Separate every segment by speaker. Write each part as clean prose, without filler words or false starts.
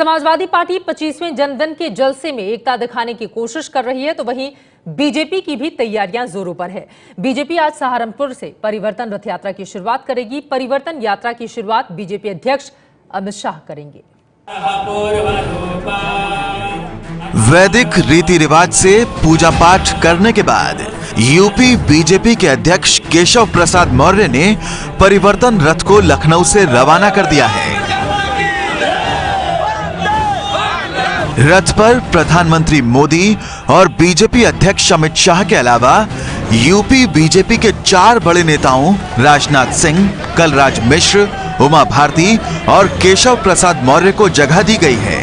Speaker 1: Samajwadi party 25वें Jan Dhan के जलसे में एकता दिखाने की कोशिश कर रही है, तो वहीं बीजेपी की भी तैयारियां जोरों पर है। बीजेपी आज सहारनपुर से परिवर्तन रथ यात्रा की शुरुआत करेगी। परिवर्तन यात्रा की शुरुआत बीजेपी अध्यक्ष अमित शाह करेंगे।
Speaker 2: वैदिक रीति रिवाज से पूजा पाठ करने के बाद यूपी बीजेपी के अध्यक्ष केशव प्रसाद मौर्य ने परिवर्तन रथ को लखनऊ से रवाना कर दिया है। रथ पर प्रधानमंत्री मोदी और बीजेपी अध्यक्ष अमित शाह के अलावा यूपी बीजेपी के 4 बड़े नेताओं राजनाथ सिंह, कलराज मिश्र, उमा भारती और केशव प्रसाद मौर्य को जगह दी गई है।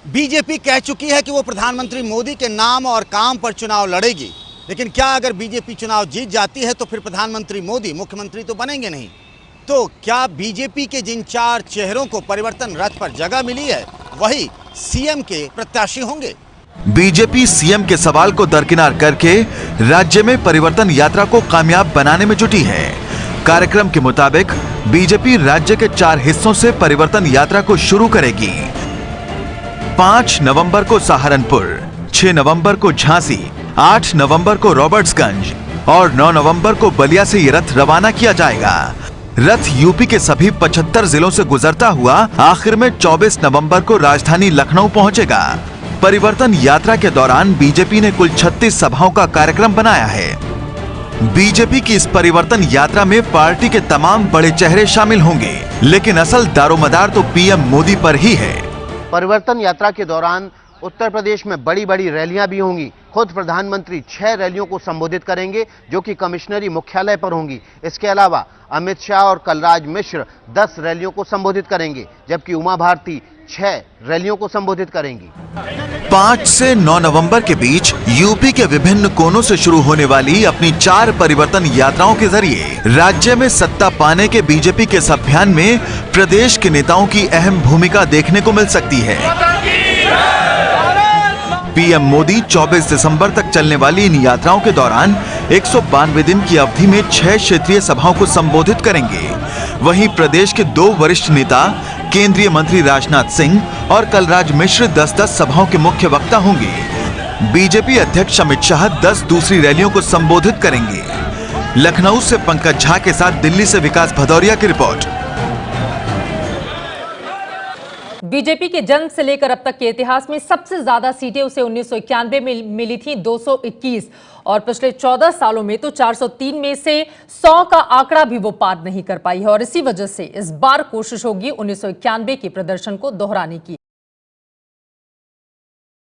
Speaker 3: बीजेपी कह चुकी है कि वो प्रधानमंत्री मोदी के नाम और काम पर चुनाव लड़ेगी, लेकिन क्या अगर बीजेपी चुनाव जीत जाती है तो फिर प्रधानमंत्री मोदी मुख्यमंत्री तो बनेंगे नहीं। तो क्या बीजेपी के जिन 4 चेहरों को परिवर्तन रथ पर जगह मिली है वही सीएम के प्रत्याशी होंगे?
Speaker 2: बीजेपी सीएम के सवाल को दरकिनार करके राज्य में परिवर्तन यात्रा को कामयाब बनाने में जुटी है। कार्यक्रम के मुताबिक बीजेपी राज्य के 4 हिस्सों से परिवर्तन यात्रा को शुरू करेगी। 5 नवंबर को सहारनपुर, 6 नवंबर को झांसी, 8 नवंबर को रॉबर्ट्सगंज और 9 नवंबर को बलिया से ये रथ रवाना किया जाएगा। रथ यूपी के सभी 75 जिलों से गुजरता हुआ आखिर में 24 नवंबर को राजधानी लखनऊ पहुंचेगा। परिवर्तन यात्रा के दौरान बीजेपी ने कुल 36 सभाओं का कार्यक्रम बनाया है। बीजेपी की इस परिवर्तन यात्रा में पार्टी के तमाम बड़े चेहरे शामिल होंगे, लेकिन असल दारोमदार तो पीएम मोदी पर ही है।
Speaker 4: परिवर्तन यात्रा के दौरान उत्तर प्रदेश में बड़ी बड़ी रैलियां भी होंगी। खुद प्रधानमंत्री 6 रैलियों को संबोधित करेंगे जो कि कमिश्नरी मुख्यालय पर होंगी। इसके अलावा अमित शाह और कलराज मिश्र 10 रैलियों को संबोधित करेंगे, जबकि उमा भारती 6 रैलियों को संबोधित करेंगी।
Speaker 2: 5 से 9 नवंबर के बीच यूपी के विभिन्न कोनों से शुरू होने वाली अपनी 4 परिवर्तन यात्राओं के जरिए राज्य में सत्ता पाने के बीजेपी के इस अभियान में प्रदेश के नेताओं की अहम भूमिका देखने को मिल सकती है। पीएम मोदी 24 दिसंबर तक चलने वाली इन यात्राओं के दौरान 192 दिन की अवधि में 6 क्षेत्रीय सभाओं को संबोधित करेंगे। वहीं प्रदेश के 2 वरिष्ठ नेता केंद्रीय मंत्री राजनाथ सिंह और कलराज मिश्र 10-10 सभाओं के मुख्य वक्ता होंगे। बीजेपी अध्यक्ष अमित शाह 10 दूसरी रैलियों को संबोधित करेंगे। लखनऊ से पंकज झा के साथ दिल्ली से विकास भदौरिया की रिपोर्ट।
Speaker 1: बीजेपी के जन्म से लेकर अब तक के इतिहास में सबसे ज्यादा सीटें उसे 1991 में मिली थी 221, और पिछले 14 सालों में तो 403 में से 100 का आंकड़ा भी वो पार नहीं कर पाई है। और इसी वजह से इस बार कोशिश होगी 1991 के प्रदर्शन को दोहराने की।